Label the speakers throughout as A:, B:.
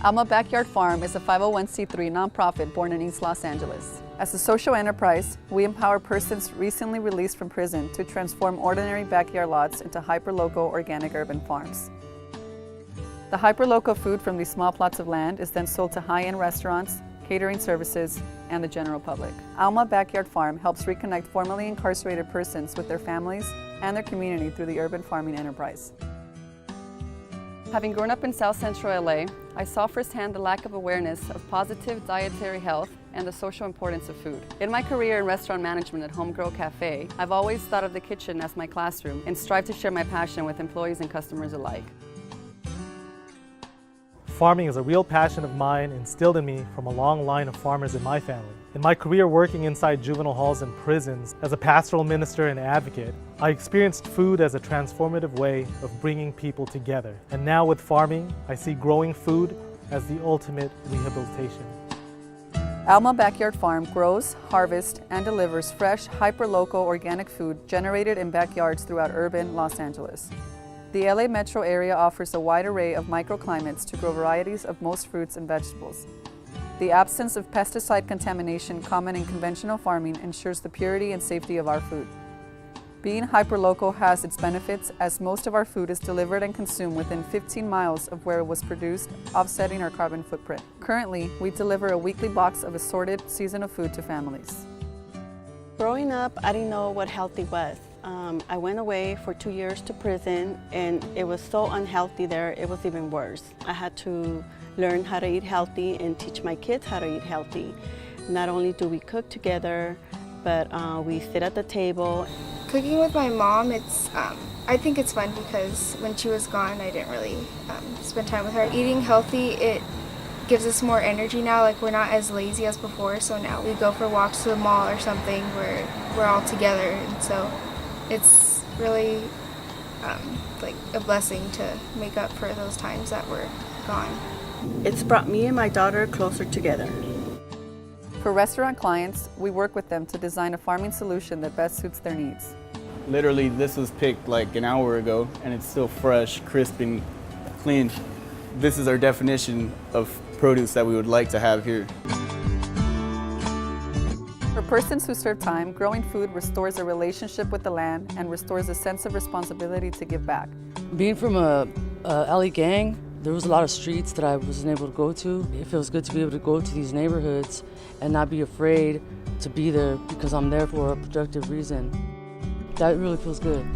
A: Alma Backyard Farm is a 501c3 nonprofit born in East Los Angeles. As a social enterprise, we empower persons recently released from prison to transform ordinary backyard lots into hyper-local organic urban farms. The hyper-local food from these small plots of land is then sold to high-end restaurants, catering services, and the general public. Alma Backyard Farm helps reconnect formerly incarcerated persons with their families and their community through the urban farming enterprise. Having grown up in South Central LA, I saw firsthand the lack of awareness of positive dietary health and the social importance of food. In my career in restaurant management at Homegrown Cafe, I've always thought of the kitchen as my classroom and strived to share my passion with employees and customers alike.
B: Farming is a real passion of mine, instilled in me from a long line of farmers in my family. In my career working inside juvenile halls and prisons as a pastoral minister and advocate, I experienced food as a transformative way of bringing people together. And now with farming, I see growing food as the ultimate rehabilitation.
A: Alma Backyard Farm grows, harvests, and delivers fresh, hyper-local organic food generated in backyards throughout urban Los Angeles. The LA metro area offers a wide array of microclimates to grow varieties of most fruits and vegetables. The absence of pesticide contamination common in conventional farming ensures the purity and safety of our food. Being hyperlocal has its benefits, as most of our food is delivered and consumed within 15 miles of where it was produced, offsetting our carbon footprint. Currently, we deliver a weekly box of assorted seasonal food to families.
C: Growing up, I didn't know what healthy was. I went away for 2 years to prison, and it was so unhealthy there, it was even worse. I had to learn how to eat healthy and teach my kids how to eat healthy. Not only do we cook together, but we sit at the table.
D: Cooking with my mom, I think it's fun because when she was gone, I didn't really spend time with her. Eating healthy, it gives us more energy now. Like, we're not as lazy as before, so now we go for walks to the mall or something where we're all together, and so it's really like a blessing to make up for those times that were gone.
C: It's brought me and my daughter closer together.
A: For restaurant clients, we work with them to design a farming solution that best suits their needs.
E: Literally, this was picked like an hour ago, and it's still fresh, crisp, and clean. This is our definition of produce that we would like to have here.
A: For persons who serve time, growing food restores a relationship with the land and restores a sense of responsibility to give back.
F: Being from a LA gang, there was a lot of streets that I wasn't able to go to. It feels good to be able to go to these neighborhoods and not be afraid to be there because I'm there for a productive reason. That really feels good.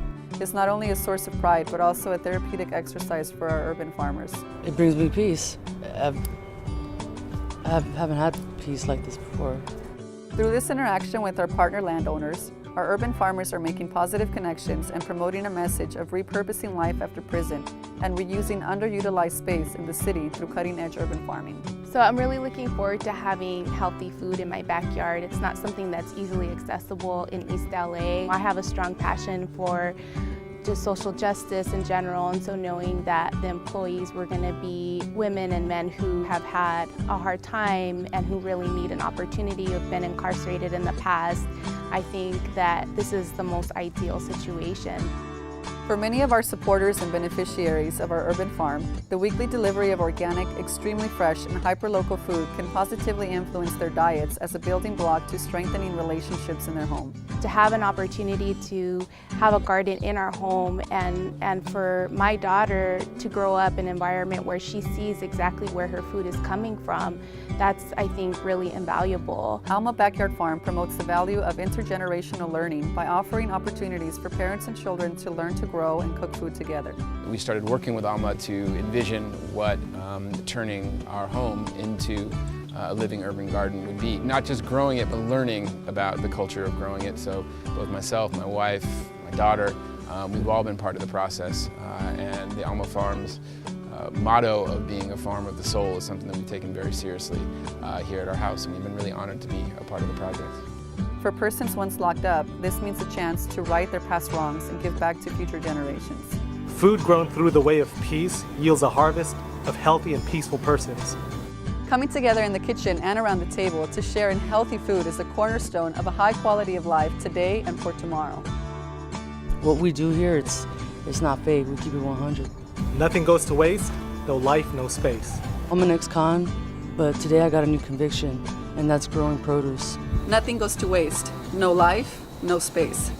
A: It's not only a source of pride, but also a therapeutic exercise for our urban farmers.
F: It brings me peace. I haven't had peace like this before.
A: Through this interaction with our partner landowners, our urban farmers are making positive connections and promoting a message of repurposing life after prison and reusing underutilized space in the city through cutting-edge urban farming.
G: So I'm really looking forward to having healthy food in my backyard. It's not something that's easily accessible in East LA. I have a strong passion for just social justice in general, and so knowing that the employees were going to be women and men who have had a hard time and who really need an opportunity, who have been incarcerated in the past, I think that this is the most ideal situation.
A: For many of our supporters and beneficiaries of our urban farm, the weekly delivery of organic, extremely fresh, and hyper-local food can positively influence their diets as a building block to strengthening relationships in their home.
G: To have an opportunity to have a garden in our home and for my daughter to grow up in an environment where she sees exactly where her food is coming from, that's, I think, really invaluable.
A: Alma Backyard Farm promotes the value of intergenerational learning by offering opportunities for parents and children to learn to grow and cook food together.
H: We started working with Alma to envision what turning our home into a living urban garden would be. Not just growing it, but learning about the culture of growing it. So both myself, my wife, my daughter, we've all been part of the process. And the Alma Farms motto of being a farm of the soul is something that we've taken very seriously here at our house, and we've been really honored to be a part of the project.
A: For persons once locked up, this means a chance to right their past wrongs and give back to future generations.
B: Food grown through the way of peace yields a harvest of healthy and peaceful persons.
A: Coming together in the kitchen and around the table to share in healthy food is the cornerstone of a high quality of life today and for tomorrow.
F: What we do here, it's not fake. We keep it 100.
B: Nothing goes to waste, no life, no space.
F: I'm an ex-con, but today I got a new conviction, and that's growing produce.
A: Nothing goes to waste. No life, no space.